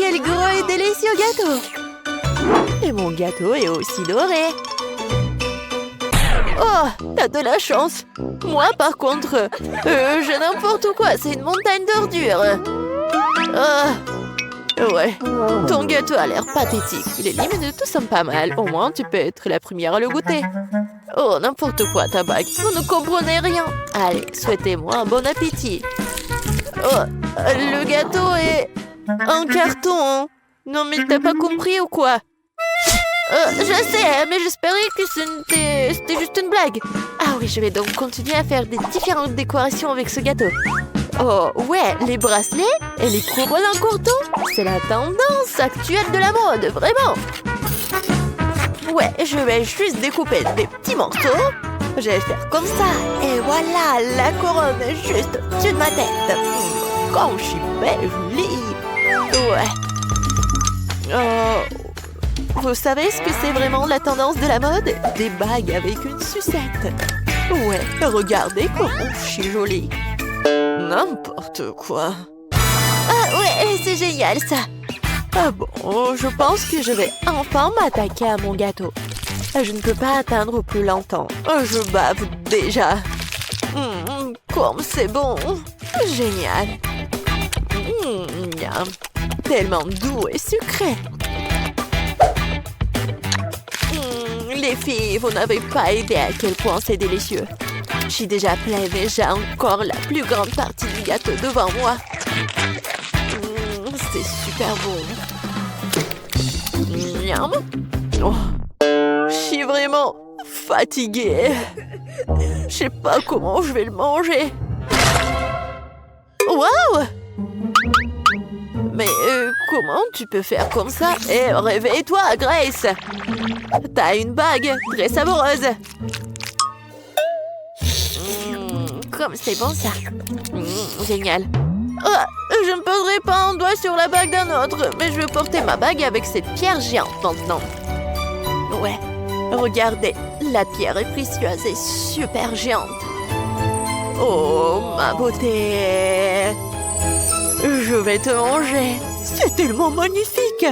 quel gros et délicieux gâteau! Et mon gâteau est aussi doré. Oh, t'as de la chance. Moi, par contre, j'ai n'importe quoi. C'est une montagne d'ordures. Ouais, ton gâteau a l'air pathétique. Les limites tout sont pas mal. Au moins, tu peux être la première à le goûter. Oh, n'importe quoi, ta bague. Vous ne comprenez rien. Allez, souhaitez-moi un bon appétit. Oh, le gâteau est en carton. Non, mais t'as pas compris ou quoi? Je sais, mais j'espérais que c'était juste une blague. Ah oui, je vais donc continuer à faire des différentes décorations avec ce gâteau. Oh, ouais, les bracelets et les couronnes en courton, c'est la tendance actuelle de la mode, vraiment. Ouais, je vais juste découper des petits morceaux. Je vais faire comme ça. Et voilà, la couronne est juste au-dessus de ma tête. Comme je suis belle, jolie. Ouais. Vous savez ce que c'est vraiment la tendance de la mode? Des bagues avec une sucette. Ouais, regardez comme je suis jolie. N'importe quoi. Ah ouais, c'est génial ça. Ah bon, je pense que je vais enfin m'attaquer à mon gâteau. Je ne peux pas atteindre plus longtemps. Je bave déjà. Comme c'est bon. Génial. Miam. Tellement doux et sucré. Les filles, vous n'avez pas idée à quel point c'est délicieux. Je suis déjà pleine et j'ai encore la plus grande partie du gâteau devant moi. C'est super bon. Miam. Oh, je suis vraiment fatiguée. Je sais pas comment je vais le manger. Waouh! Mais comment tu peux faire comme ça? Eh, réveille-toi, Grace! T'as une bague très savoureuse. Comme c'est bon ça. Génial. Oh, je ne poserai pas un doigt sur la bague d'un autre, mais je vais porter ma bague avec cette pierre géante maintenant. Ouais, regardez, la pierre est précieuse et super géante. Oh, ma beauté! Je vais te manger. C'est tellement magnifique.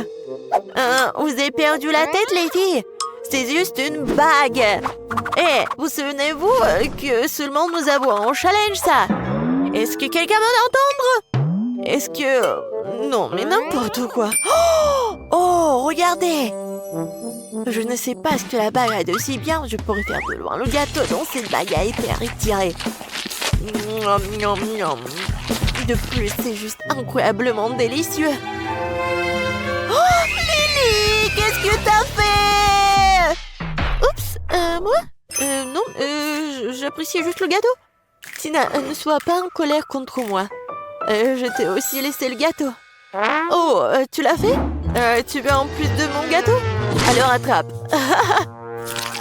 Vous avez perdu la tête, les filles? C'est juste une bague. Eh, vous souvenez-vous que seulement nous avons un challenge, ça? Est-ce que quelqu'un va l'entendre? Est-ce que... Non, mais n'importe quoi. Oh, regardez. Je ne sais pas ce que la bague a de si bien. Je pourrais faire de loin le gâteau dont cette bague a été retirée. De plus, c'est juste incroyablement délicieux. Oh, Lily, qu'est-ce que t'as fait? Oups, moi? Non, j'appréciais juste le gâteau. Tina, ne sois pas en colère contre moi. Je t'ai aussi laissé le gâteau. Oh, tu l'as fait? Tu veux en plus de mon gâteau? Alors attrape.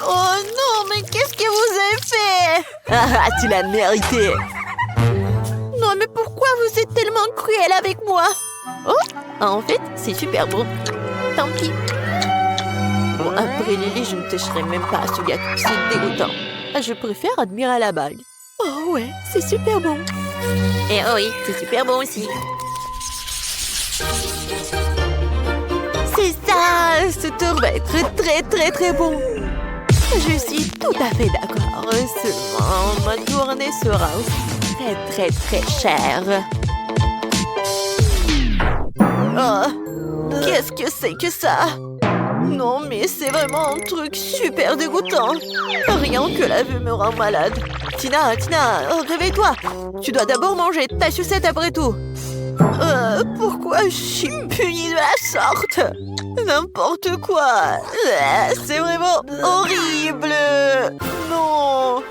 Oh non, mais qu'est-ce que vous avez fait? Tu l'as mérité. Non, mais pourquoi vous êtes tellement cruel avec moi? Oh, en fait, c'est super bon. Tant pis. Bon, après Lily, je ne toucherai même pas à ce gâteau. C'est dégoûtant. Je préfère admirer la bague. Oh ouais, c'est super bon. Et oh oui, c'est super bon aussi. C'est ça, ce tour va être très très très bon. Je suis tout à fait d'accord. Seulement, ma journée sera aussi très très très chère. Oh, qu'est-ce que c'est que ça? Non, mais c'est vraiment un truc super dégoûtant. Rien que la vue me rend malade. Tina, réveille-toi. Tu dois d'abord manger ta sucette après tout. Pourquoi je suis punie de la sorte? N'importe quoi. C'est vraiment horrible. Non.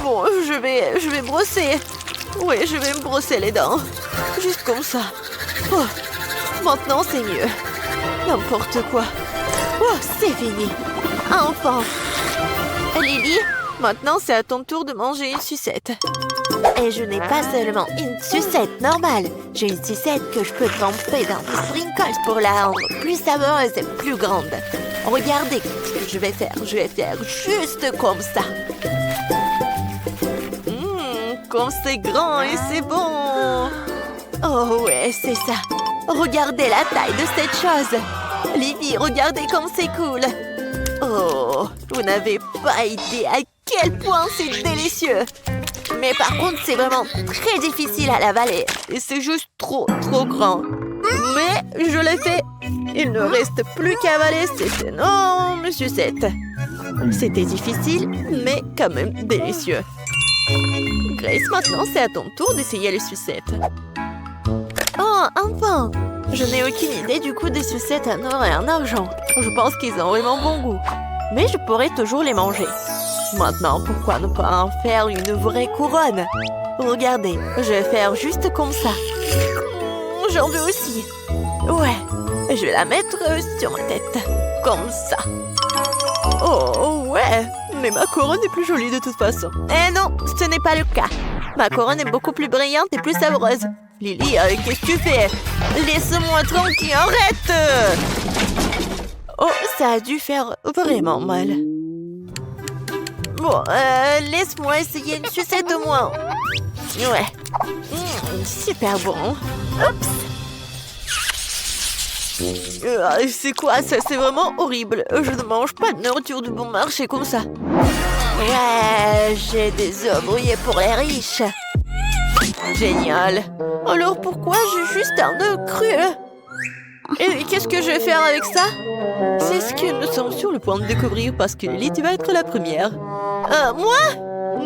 Bon, je vais brosser. Oui, je vais me brosser les dents. Juste comme ça. Oh, maintenant, c'est mieux. N'importe quoi. Oh, c'est fini. Enfin. Lily, maintenant, c'est à ton tour de manger une sucette. Et je n'ai pas seulement une sucette normale. J'ai une sucette que je peux tremper dans des sprinkles pour la rendre plus savoureuse et plus grande. Regardez ce que je vais faire. Je vais faire juste comme ça. Comme c'est grand et c'est bon. Oh ouais, c'est ça. Regardez la taille de cette chose. Livy, regardez comme c'est cool. Oh, vous n'avez pas idée à quel point c'est délicieux. Mais par contre, c'est vraiment très difficile à l'avaler. Et c'est juste trop grand. Mais je l'ai fait. Il ne reste plus qu'à avaler cette énorme sucette. C'était difficile, mais quand même délicieux. Grace, maintenant, c'est à ton tour d'essayer les sucettes. Oh, enfin! Je n'ai aucune idée du goût des sucettes en or et en argent. Je pense qu'ils ont vraiment bon goût. Mais je pourrais toujours les manger. Maintenant, pourquoi ne pas en faire une vraie couronne? Regardez, je vais faire juste comme ça. J'en veux aussi. Ouais, je vais la mettre sur ma tête. Comme ça. Oh, ouais, mais ma couronne est plus jolie de toute façon. Eh non, ce n'est pas le cas. Ma couronne est beaucoup plus brillante et plus savoureuse. Lily, qu'est-ce que tu fais? Laisse-moi tranquille, arrête! Oh, ça a dû faire vraiment mal. Bon, laisse-moi essayer une sucette au moins. Ouais. Super bon. Oups. C'est quoi ça? C'est vraiment horrible. Je ne mange pas de nourriture de bon marché comme ça. Ouais, j'ai des œufs brouillés pour les riches. Génial. Alors pourquoi j'ai juste un œuf cru? Et qu'est-ce que je vais faire avec ça? C'est ce que nous sommes sur le point de découvrir parce que Lily, tu vas être la première. Moi?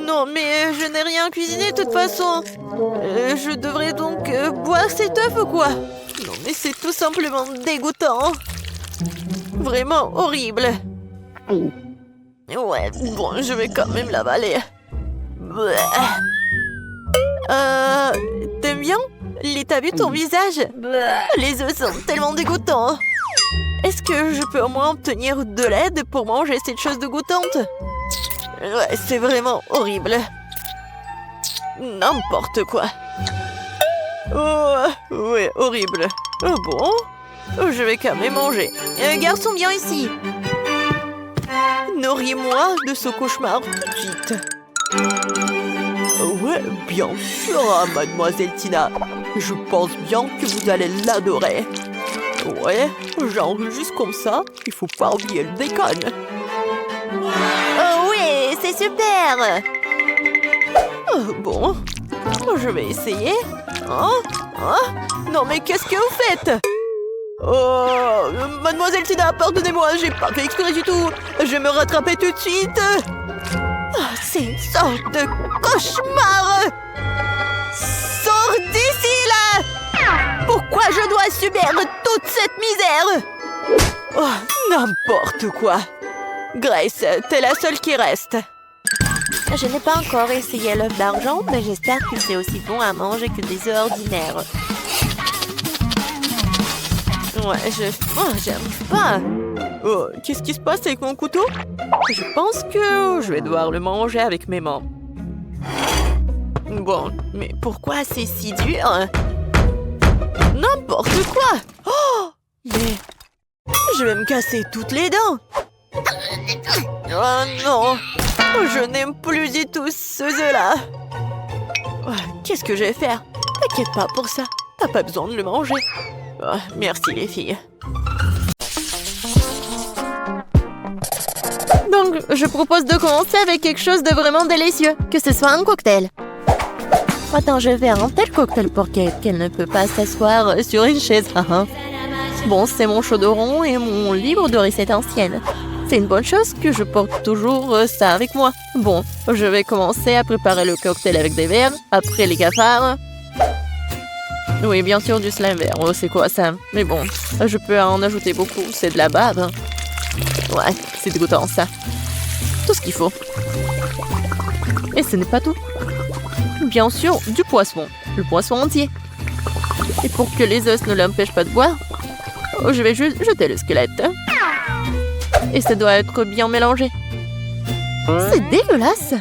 Non, mais je n'ai rien cuisiné de toute façon. Je devrais donc boire cet œuf ou quoi? Non, mais c'est tout simplement dégoûtant. Vraiment horrible. Ouais, bon, je vais quand même l'avaler. T'aimes bien? T'as vu ton visage? Les œufs sont tellement dégoûtants. Est-ce que je peux au moins obtenir de l'aide pour manger cette chose dégoûtante? Ouais, c'est vraiment horrible. N'importe quoi. Oh, ouais, horrible. Oh bon? Je vais quand même manger. Garçon, viens ici. Nourris-moi de ce cauchemar tout de suite. Ouais, bien sûr, mademoiselle Tina. Je pense bien que vous allez l'adorer. Ouais, genre juste comme ça, il faut pas oublier le bacon. Oh oui, c'est super. Bon, je vais essayer. Non mais qu'est-ce que vous faites? Oh, mademoiselle Tina, pardonnez-moi, j'ai pas fait exprès du tout. Je vais me rattraper tout de suite. C'est une sorte de cauchemar. Sors d'ici, là! Pourquoi je dois subir toute cette misère? Oh, n'importe quoi. Grace, t'es la seule qui reste. Je n'ai pas encore essayé l'œuf d'argent, mais j'espère que c'est aussi bon à manger que des œufs ordinaires. Ouais, j'arrive pas. Oh, qu'est-ce qui se passe avec mon couteau? Je pense que je vais devoir le manger avec mes mains. Bon, mais pourquoi c'est si dur? N'importe quoi! Oh! Mais je vais me casser toutes les dents! Oh non! Je n'aime plus du tout ce œuf-là! Qu'est-ce que je vais faire? T'inquiète pas pour ça, t'as pas besoin de le manger. Oh, merci les filles. Donc, je propose de commencer avec quelque chose de vraiment délicieux, que ce soit un cocktail. Attends, je vais faire un tel cocktail pour Kate qu'elle ne peut pas s'asseoir sur une chaise. Bon, c'est mon chaudron et mon livre de recettes anciennes. C'est une bonne chose que je porte toujours ça avec moi. Bon, je vais commencer à préparer le cocktail avec des verres, après les cafards. Oui, bien sûr, du slime vert. Oh, c'est quoi ça? Mais bon, je peux en ajouter beaucoup. C'est de la bave. Ouais, c'est dégoûtant ça. Tout ce qu'il faut. Et ce n'est pas tout. Bien sûr, du poisson. Le poisson entier. Et pour que les os ne l'empêchent pas de boire, je vais juste jeter le squelette. Et ça doit être bien mélangé. C'est dégueulasse.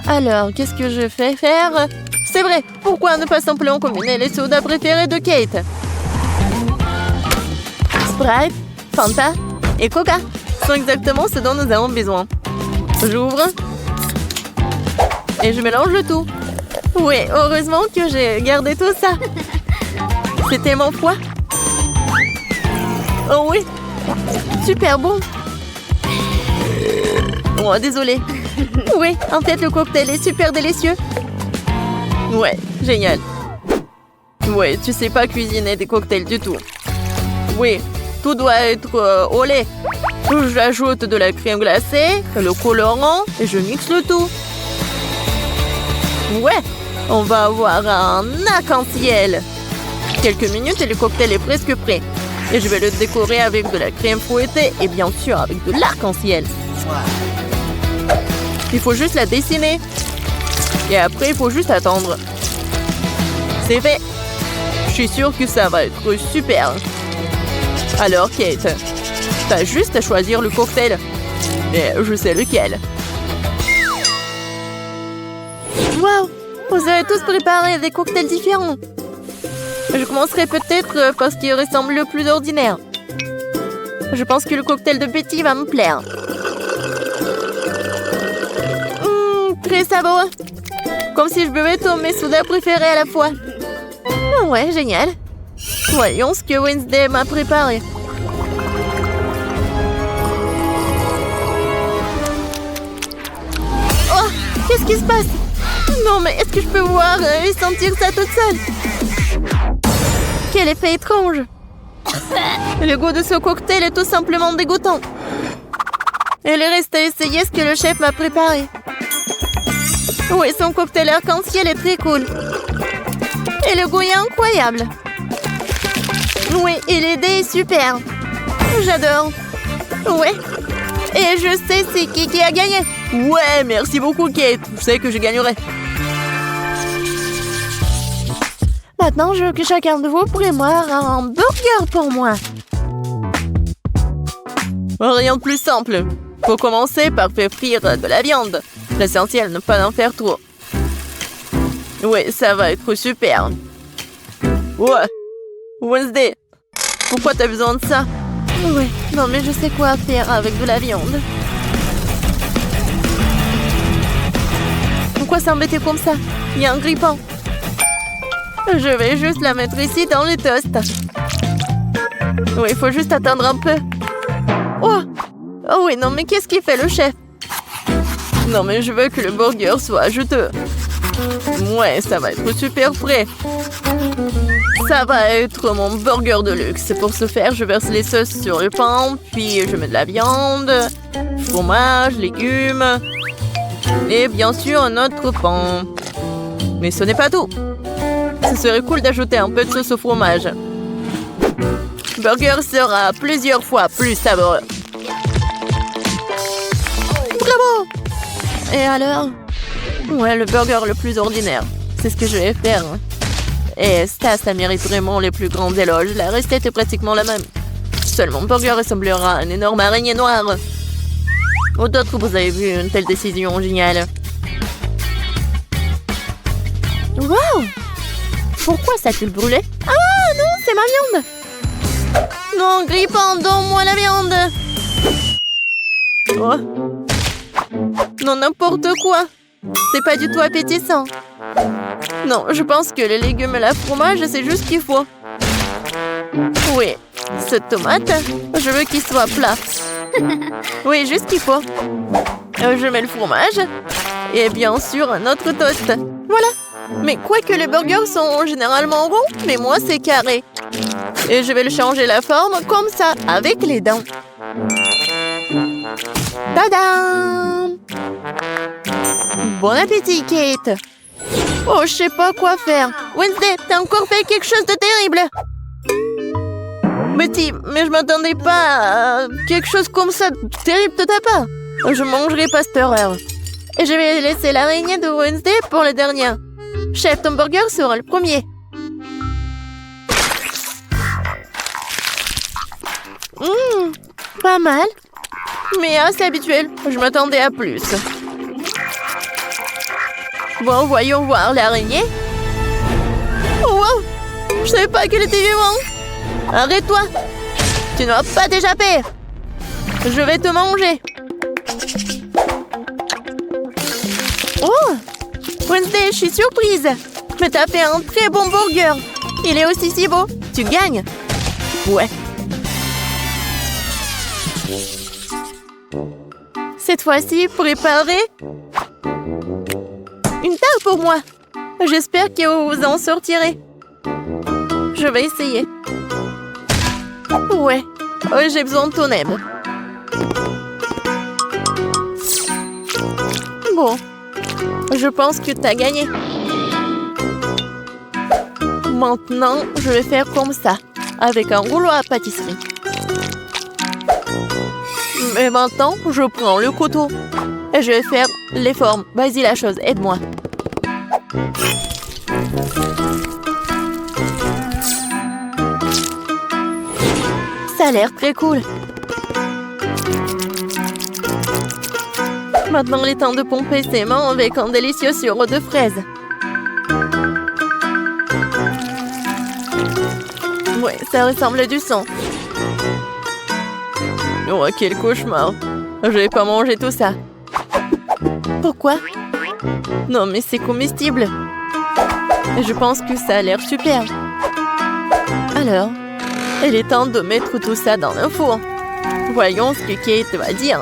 Alors, qu'est-ce que je fais faire? C'est vrai, pourquoi ne pas simplement combiner les sodas préférés de Kate? Sprite, Fanta et Coca sont exactement ce dont nous avons besoin. J'ouvre. Et je mélange le tout. Oui, heureusement que j'ai gardé tout ça. C'est tellement froid. Oh oui. Super bon. Oh, désolé. Oui, en fait, le cocktail est super délicieux. Ouais, génial. Ouais, tu sais pas cuisiner des cocktails du tout. Oui, tout doit être au lait. J'ajoute de la crème glacée, le colorant et je mixe le tout. Ouais, on va avoir un arc-en-ciel. Quelques minutes et le cocktail est presque prêt. Et je vais le décorer avec de la crème fouettée et bien sûr avec de l'arc-en-ciel. Il faut juste la dessiner. Et après, il faut juste attendre. C'est fait. Je suis sûre que ça va être super. Alors, Kate, t'as juste à choisir le cocktail. Et je sais lequel. Waouh! Vous avez tous préparé des cocktails différents. Je commencerai peut-être par ce qui ressemble le plus ordinaire. Je pense que le cocktail de Betty va me plaire. Très savoureux. Comme si je buvais tous mes sodas préférés à la fois. Oh ouais, génial. Voyons ce que Wednesday m'a préparé. Oh, qu'est-ce qui se passe? Non, mais est-ce que je peux voir et sentir ça toute seule? Quel effet étrange. Le goût de ce cocktail est tout simplement dégoûtant. Il reste à essayer ce que le chef m'a préparé. Oui, son cocktail arc-en-ciel est très cool. Et le goût est incroyable. Oui, et l'idée est super. J'adore. Ouais. Et je sais c'est qui a gagné. Ouais, merci beaucoup, Kate. Je sais que je gagnerai. Maintenant, je veux que chacun de vous prépare un burger pour moi. Rien de plus simple. Faut commencer par faire frire de la viande. L'essentiel, ne pas en faire trop. Oui, ça va être super. Ouais. Wednesday, pourquoi t'as besoin de ça? Oui, non mais je sais quoi faire avec de la viande. Pourquoi s'embêter comme ça? Il y a un grille-pain. Je vais juste la mettre ici dans le toast. Oui, il faut juste attendre un peu. Oh! Oh oui, non mais qu'est-ce qu'il fait le chef? Non mais je veux que le burger soit juteux. Ouais, ça va être super frais. Ça va être mon burger de luxe. Pour ce faire, je verse les sauces sur le pain, puis je mets de la viande, fromage, légumes et bien sûr un autre pain. Mais ce n'est pas tout. Ce serait cool d'ajouter un peu de sauce au fromage. Le burger sera plusieurs fois plus savoureux. Bravo! Et alors? Ouais, le burger le plus ordinaire. C'est ce que je vais faire. Et ça mérite vraiment les plus grands éloges. La recette est pratiquement la même. Seulement, mon burger ressemblera à une énorme araignée noire. Ou d'autres, vous avez vu une telle décision géniale. Wow! Pourquoi ça a-t-il brûlé? Ah non, c'est ma viande! Non, Grille-pain, donne-moi la viande! Oh. Non, n'importe quoi! C'est pas du tout appétissant. Non, je pense que les légumes et le fromage, c'est juste ce qu'il faut. Oui, cette tomate, je veux qu'il soit plat. Oui, juste ce qu'il faut. Je mets le fromage et bien sûr un autre toast. Voilà. Mais quoique les burgers sont généralement ronds, mais moi c'est carré. Et je vais le changer la forme comme ça, avec les dents. Tadam! Bon appétit, Kate! Oh, je sais pas quoi faire. Wednesday, t'as encore fait quelque chose de terrible! Betty, mais je m'attendais pas à quelque chose comme ça terrible de ta part. Je mangerai pas cette horreur. Et je vais laisser l'araignée de Wednesday pour le dernier. Chef, ton burger sera le premier. Pas mal. Mais assez habituel. Je m'attendais à plus. Bon, voyons voir l'araignée. Oh, wow! Je savais pas qu'elle était vivante. Arrête-toi. Tu n'auras pas d'échappée. Je vais te manger. Oh! Wednesday, je suis surprise. Mais t'as fait un très bon burger. Il est aussi si beau. Tu gagnes. Ouais. Cette fois-ci, préparez une tarte pour moi. J'espère que vous en sortirez. Je vais essayer. Ouais, j'ai besoin de ton aide. Bon, je pense que tu as gagné. Maintenant, je vais faire comme ça, avec un rouleau à pâtisserie. Mais maintenant, je prends le couteau et je vais faire les formes. Vas-y la chose, aide-moi. Ça a l'air très cool. Maintenant, il est temps de pomper ses mains avec un délicieux sirop de fraises. Ouais, ça ressemble à du sang. Oh, quel cauchemar. Je vais pas manger tout ça. Pourquoi? Non, mais c'est comestible. Je pense que ça a l'air super. Alors, il est temps de mettre tout ça dans le four. Voyons ce que Kate va dire.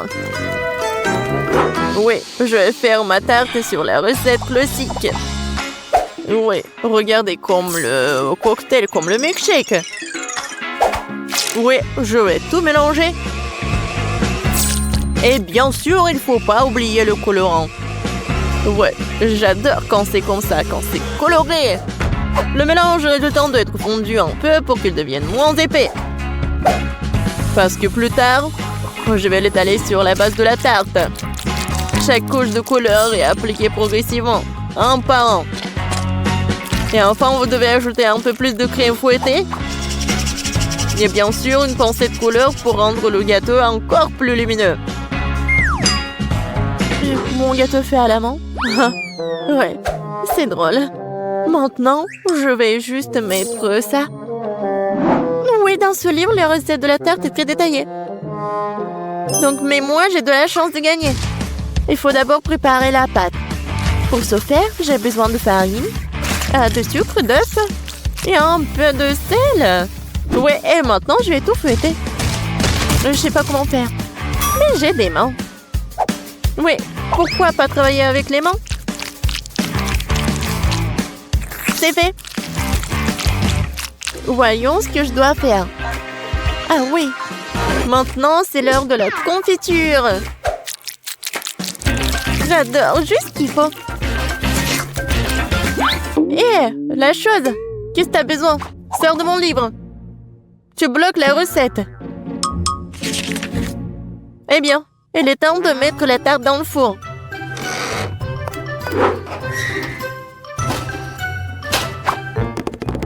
Oui, je vais faire ma tarte sur la recette classique. Oui, regardez comme le cocktail, comme le milkshake. Oui, je vais tout mélanger. Et bien sûr, il ne faut pas oublier le colorant. Ouais, j'adore quand c'est comme ça, quand c'est coloré. Le mélange a le temps d'être fondu un peu pour qu'il devienne moins épais. Parce que plus tard, je vais l'étaler sur la base de la tarte. Chaque couche de couleur est appliquée progressivement, un par un. Et enfin, vous devez ajouter un peu plus de crème fouettée. Et bien sûr, une pincée de couleur pour rendre le gâteau encore plus lumineux. Mon gâteau fait à la main. Ouais, c'est drôle. Maintenant, je vais juste mettre ça. Oui, dans ce livre, les recettes de la tarte est très détaillée. Donc, mais moi, j'ai de la chance de gagner. Il faut d'abord préparer la pâte. Pour ce faire, j'ai besoin de farine, de sucre, d'œuf et un peu de sel. Ouais, et maintenant, je vais tout fouetter. Je sais pas comment faire, mais j'ai des mains. Oui, pourquoi pas travailler avec les mains? C'est fait. Voyons ce que je dois faire. Ah oui, maintenant, c'est l'heure de la confiture. J'adore, juste ce qu'il faut. Hé, la chose. Qu'est-ce que t'as besoin? Sors de mon livre. Tu bloques la recette. Eh bien, il est temps de mettre la tarte dans le four.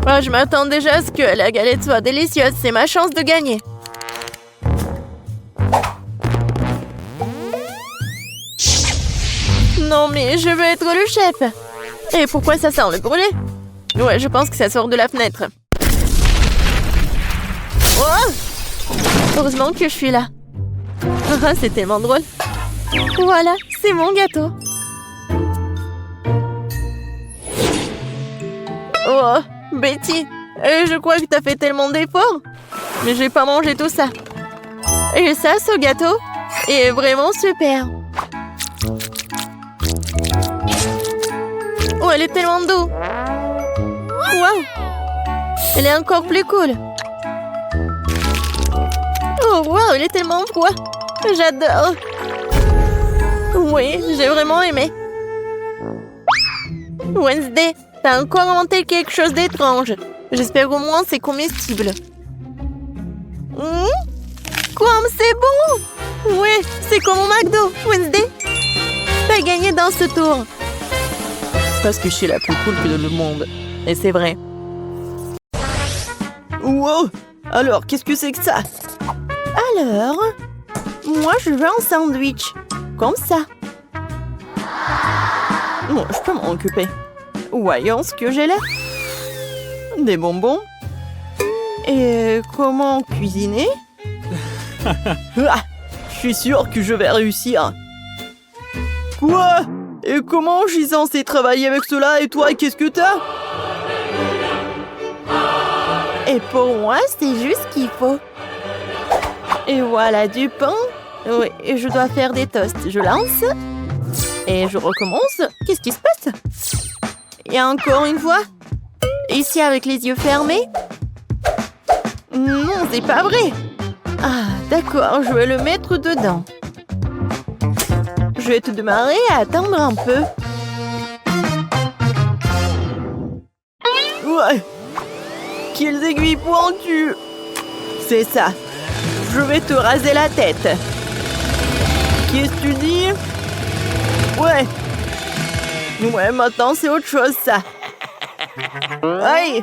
Oh, je m'attends déjà à ce que la galette soit délicieuse. C'est ma chance de gagner. Non, mais je veux être le chef. Et pourquoi ça sent le brûlé? Ouais, je pense que ça sort de la fenêtre. Oh! Heureusement que je suis là. C'est tellement drôle. Voilà, c'est mon gâteau. Oh, Betty, je crois que t'as fait tellement d'efforts. Mais j'ai pas mangé tout ça. Et ça, ce gâteau est vraiment super. Oh, elle est tellement douce. Waouh! Elle est encore plus cool. Oh, waouh, elle est tellement froid. J'adore. Oui, j'ai vraiment aimé. Wednesday, t'as encore inventé quelque chose d'étrange. J'espère au moins c'est comestible. Comme c'est bon! Oui, c'est comme au McDo, Wednesday. T'as gagné dans ce tour. Parce que je suis la plus cool que le monde. Et c'est vrai. Wow! Alors, qu'est-ce que c'est que ça? Alors, moi, je veux un sandwich. Comme ça. Bon, je peux m'en occuper. Voyons ce que j'ai là. Des bonbons. Et comment cuisiner? Ah, je suis sûre que je vais réussir. Quoi? Et comment je suis censée travailler avec cela? Et toi, qu'est-ce que t'as? Et pour moi, c'est juste ce qu'il faut. Et voilà du pain. Oui, je dois faire des toasts. Je lance. Et je recommence. Qu'est-ce qui se passe? Et encore une fois. Ici avec les yeux fermés. Non, c'est pas vrai. Ah, d'accord, je vais le mettre dedans. Je vais te démarrer à attendre un peu. Ouais. Quelles aiguilles pointues. C'est ça. Je vais te raser la tête. Qu'est-ce que tu dis? Ouais. Ouais, maintenant c'est autre chose, ça. Aïe.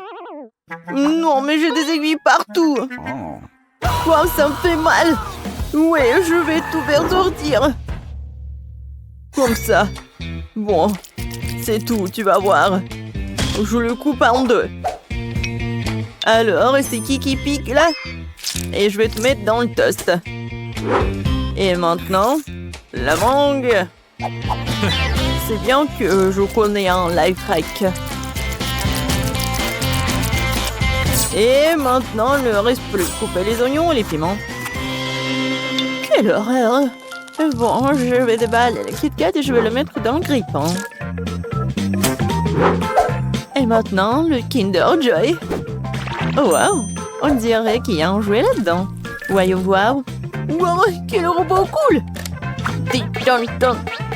Non, mais j'ai des aiguilles partout. Wow, ça me fait mal. Ouais, je vais tout faire sortir. Comme ça. Bon, c'est tout, tu vas voir. Je le coupe en deux. Alors, c'est qui pique là? Et je vais te mettre dans le toast. Et maintenant, la mangue. C'est bien que je connais un life hack. Et maintenant, il ne reste plus couper les oignons et les piments. Quelle horreur! Bon, je vais déballer le Kit Kat et je vais le mettre dans le grille-pain. Et maintenant, le Kinder Joy. Oh wow! On dirait qu'il y a un jouet là-dedans. Voyons voir. Wow, quel robot cool!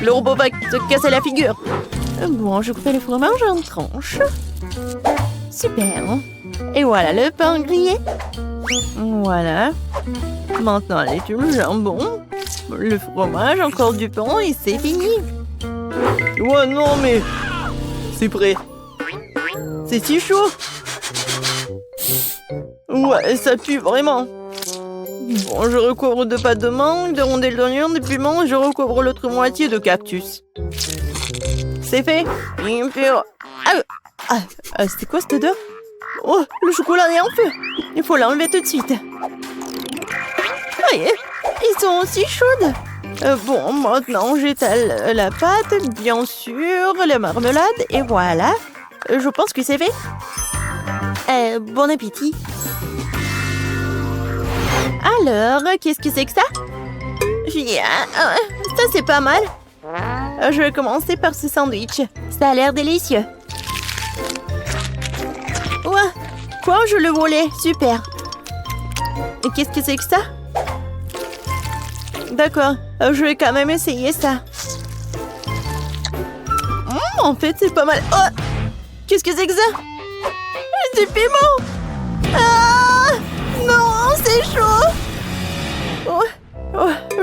Le robot va te casser la figure. Bon, je coupe le fromage en tranches. Super. Et voilà le pain grillé. Voilà. Maintenant, les tubes, le jambon, le fromage, encore du pain et c'est fini. Ouais, non, mais... C'est prêt. C'est si chaud. Ouais, ça pue vraiment. Bon, je recouvre de pâte de mangue, de rondelles d'oignon, de piments et je recouvre l'autre moitié de cactus. C'est fait. C'était quoi cette odeur? Oh, le chocolat est en feu. Il faut l'enlever tout de suite. Voyez, ils sont aussi chaudes. Bon, maintenant j'étale la pâte, bien sûr, la marmelade et voilà. Je pense que c'est fait. Bon appétit. Alors, qu'est-ce que c'est que ça? Ça c'est pas mal. Je vais commencer par ce sandwich. Ça a l'air délicieux. Ouais. Quoi, je le volais? Super. Et qu'est-ce que c'est que ça? D'accord, je vais quand même essayer ça. En fait, c'est pas mal. Oh! Qu'est-ce que c'est que ça? Du piment! Ah! Non, c'est chaud!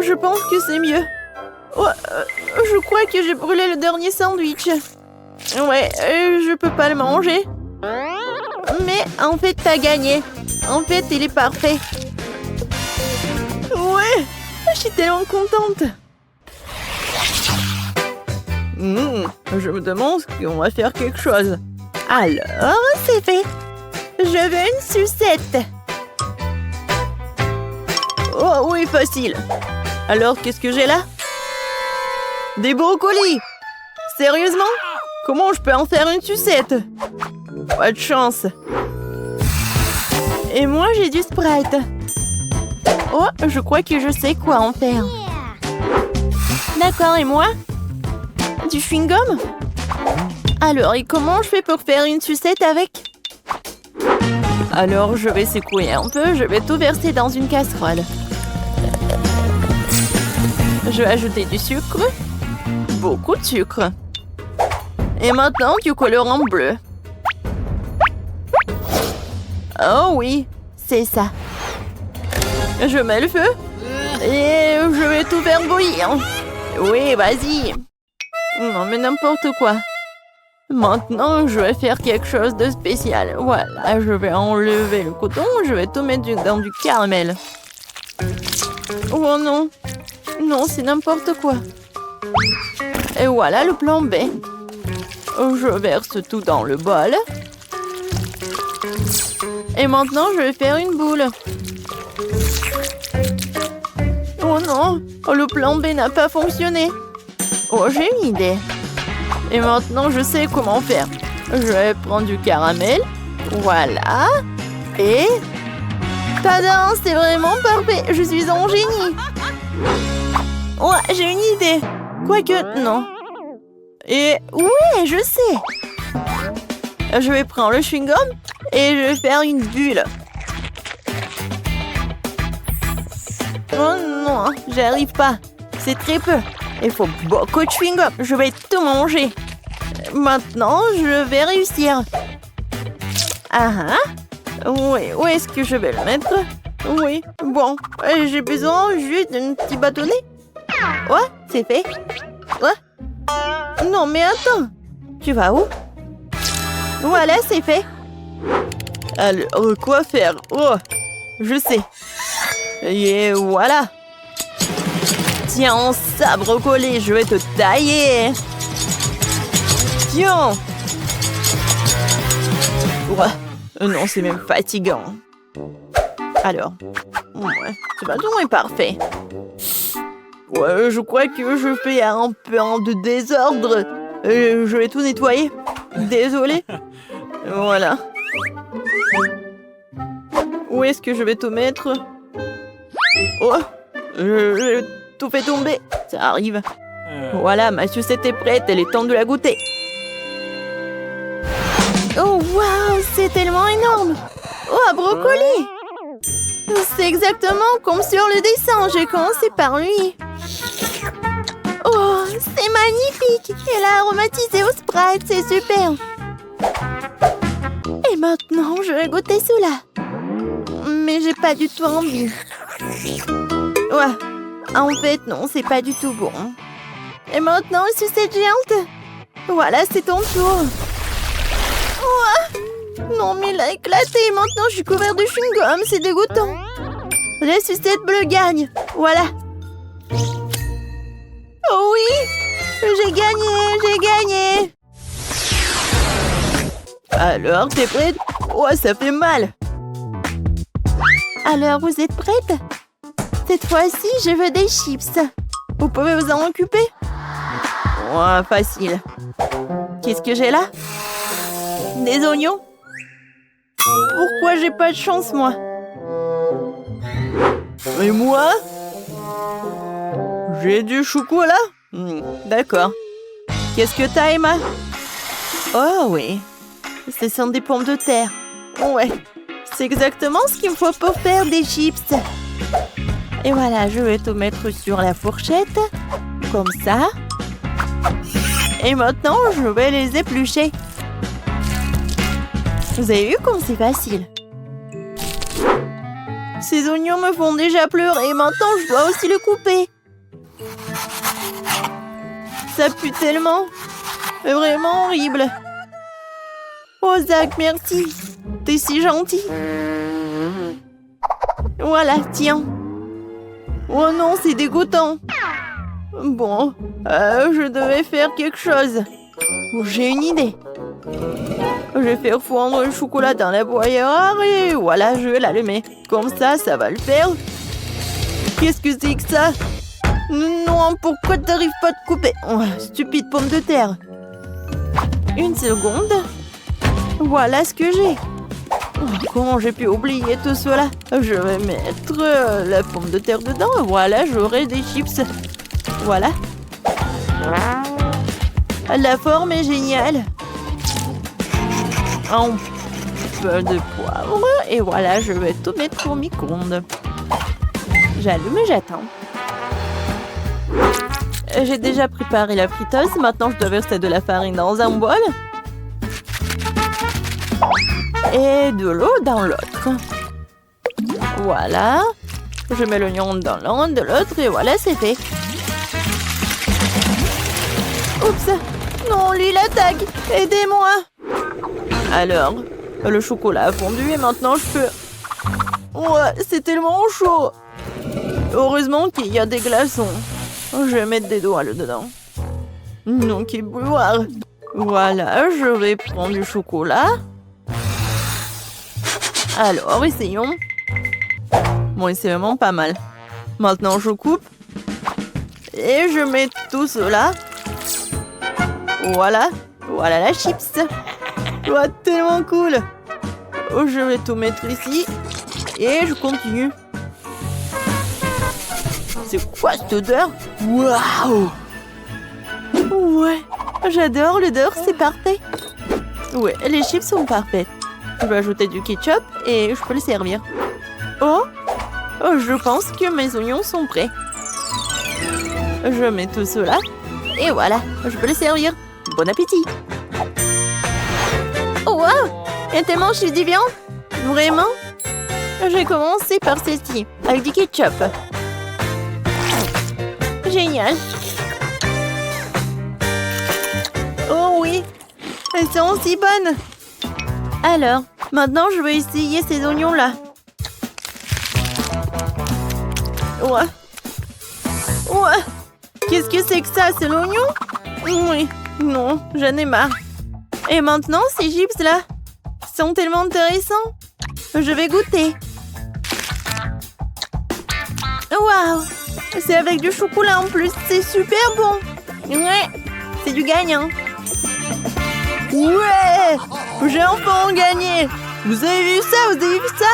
Je pense que c'est mieux. Je crois que j'ai brûlé le dernier sandwich. Ouais, je peux pas le manger. Mais en fait, t'as gagné. En fait, il est parfait. Ouais, je suis tellement contente. Je me demande qu'on va faire quelque chose. Alors, c'est fait. Je veux une sucette. Oh oui, facile. Alors, qu'est-ce que j'ai là? Des brocolis. Sérieusement? Comment je peux en faire une sucette? Pas de chance. Et moi, j'ai du Sprite. Oh, je crois que je sais quoi en faire. D'accord, et moi? Du chewing-gum? Alors, et comment je fais pour faire une sucette avec? Alors, je vais secouer un peu. Je vais tout verser dans une casserole. Je vais ajouter du sucre. Beaucoup de sucre. Et maintenant, du colorant bleu. Oh oui, c'est ça. Je mets le feu. Et je vais tout faire bouillir. Oui, vas-y. Non, mais n'importe quoi. Maintenant, je vais faire quelque chose de spécial. Voilà, je vais enlever le coton. Je vais tout mettre dans du caramel. Oh non. Non, c'est n'importe quoi. Et voilà le plan B. Je verse tout dans le bol. Et maintenant, je vais faire une boule. Oh non, le plan B n'a pas fonctionné. Oh, j'ai une idée. Et maintenant, je sais comment faire. Je vais prendre du caramel. Voilà. Et... Tada, c'est vraiment parfait. Je suis un génie. Ouais, j'ai une idée. Quoique, non. Et ouais, je sais. Je vais prendre le chewing-gum et je vais faire une bulle. Oh non, j'arrive pas. C'est très peu. Il faut beaucoup de chewing-gum. Je vais tout manger. Maintenant, je vais réussir. Ah ah. Oui, où est-ce que je vais le mettre? Oui, bon. J'ai besoin juste d'un petit bâtonnet. Ouais, c'est fait. Ouais. Non, mais attends. Tu vas où? Voilà, c'est fait. Alors, quoi faire? Oh, je sais. Et voilà. Tiens, ça, brocoli, je vais te tailler. Tiens. Ouais. Non, c'est même fatigant. Alors, ouais, ce bâton est parfait. Ouais, je crois que je fais un peu de désordre. Je vais tout nettoyer. Désolée. Voilà. Où est-ce que je vais tout mettre? Oh, j'ai tout fait tomber. Ça arrive. Voilà, ma sucette est prête. Elle est temps de la goûter. Oh, waouh, c'est tellement énorme. Oh, un brocoli. C'est exactement comme sur le dessin. J'ai commencé par lui. Oh, c'est magnifique. Elle a aromatisé au Sprite. C'est super. Et maintenant, je vais goûter cela. Mais j'ai pas du tout envie. Ouais. En fait, non, c'est pas du tout bon. Et maintenant, sucette géante. Voilà, c'est ton tour. Ouais. Non, mais il a éclaté. Maintenant, je suis couvert de chewing-gum. C'est dégoûtant. La sucette bleue gagne. Voilà. Oh oui. J'ai gagné. J'ai gagné. Alors, t'es prête? Oh, ça fait mal. Alors, vous êtes prête? Cette fois-ci, je veux des chips. Vous pouvez vous en occuper? Ouais, facile. Qu'est-ce que j'ai là? Des oignons? Pourquoi j'ai pas de chance, moi? Et moi? J'ai du chocolat? D'accord. Qu'est-ce que t'as, Emma? Oh oui. Ce sont des pommes de terre. Ouais. C'est exactement ce qu'il me faut pour faire des chips. Et voilà, je vais tout mettre sur la fourchette. Comme ça. Et maintenant, je vais les éplucher. Vous avez vu comme c'est facile? Ces oignons me font déjà pleurer. Et maintenant, je dois aussi le couper. Ça pue tellement. C'est vraiment horrible. Oh, Zach, merci. T'es si gentil. Voilà, tiens. Oh non, c'est dégoûtant. Bon, je devais faire quelque chose. J'ai une idée. Je vais faire fondre le chocolat dans la broyeur et voilà, je vais l'allumer. Comme ça, ça va le faire. Qu'est-ce que c'est que ça? Non, pourquoi t'arrives pas à te couper? Oh, stupide pomme de terre. Une seconde. Voilà ce que j'ai. Oh, comment j'ai pu oublier tout cela? Je vais mettre la pomme de terre dedans. Voilà, j'aurai des chips. Voilà. La forme est géniale. Un peu de poivre. Et voilà, je vais tout mettre au micro-ondes. J'allume et j'attends. J'ai déjà préparé la friteuse. Maintenant, je dois verser de la farine dans un bol. Et de l'eau dans l'autre. Voilà. Je mets l'oignon dans l'un de l'autre et voilà, c'est fait. Oups. Non, lui, il attaque. Aidez-moi. Alors, le chocolat a fondu et maintenant je peux... Ouais, c'est tellement chaud. Heureusement qu'il y a des glaçons. Je vais mettre des doigts là-dedans. Non, qu'il boire. Voilà, je vais prendre du chocolat. Alors, essayons. Bon, c'est vraiment pas mal. Maintenant, je coupe. Et je mets tout cela. Voilà. Voilà la chips. Oh, tellement cool. Oh, je vais tout mettre ici. Et je continue. c'est quoi cette odeur? Waouh! Ouais, j'adore l'odeur, c'est parfait. Ouais, les chips sont parfaites. Je vais ajouter du ketchup et je peux le servir. Oh, je pense que mes oignons sont prêts. Je mets tout cela et voilà, je peux le servir. Bon appétit! Oh wow! Il y a tellement de viande! Vraiment? J'ai commencé par celle-ci, avec du ketchup. Génial! Oh oui! Elles sont si bonnes! Alors, maintenant je vais essayer ces oignons-là. Ouais. Ouais. Qu'est-ce que c'est que ça? C'est l'oignon? Oui. Non, j'en ai marre. Et maintenant, ces chips-là sont tellement intéressants. Je vais goûter. Waouh! C'est avec du chocolat en plus. C'est super bon. Ouais. C'est du gagnant. Ouais! J'ai enfin gagné! Vous avez vu ça? Vous avez vu ça?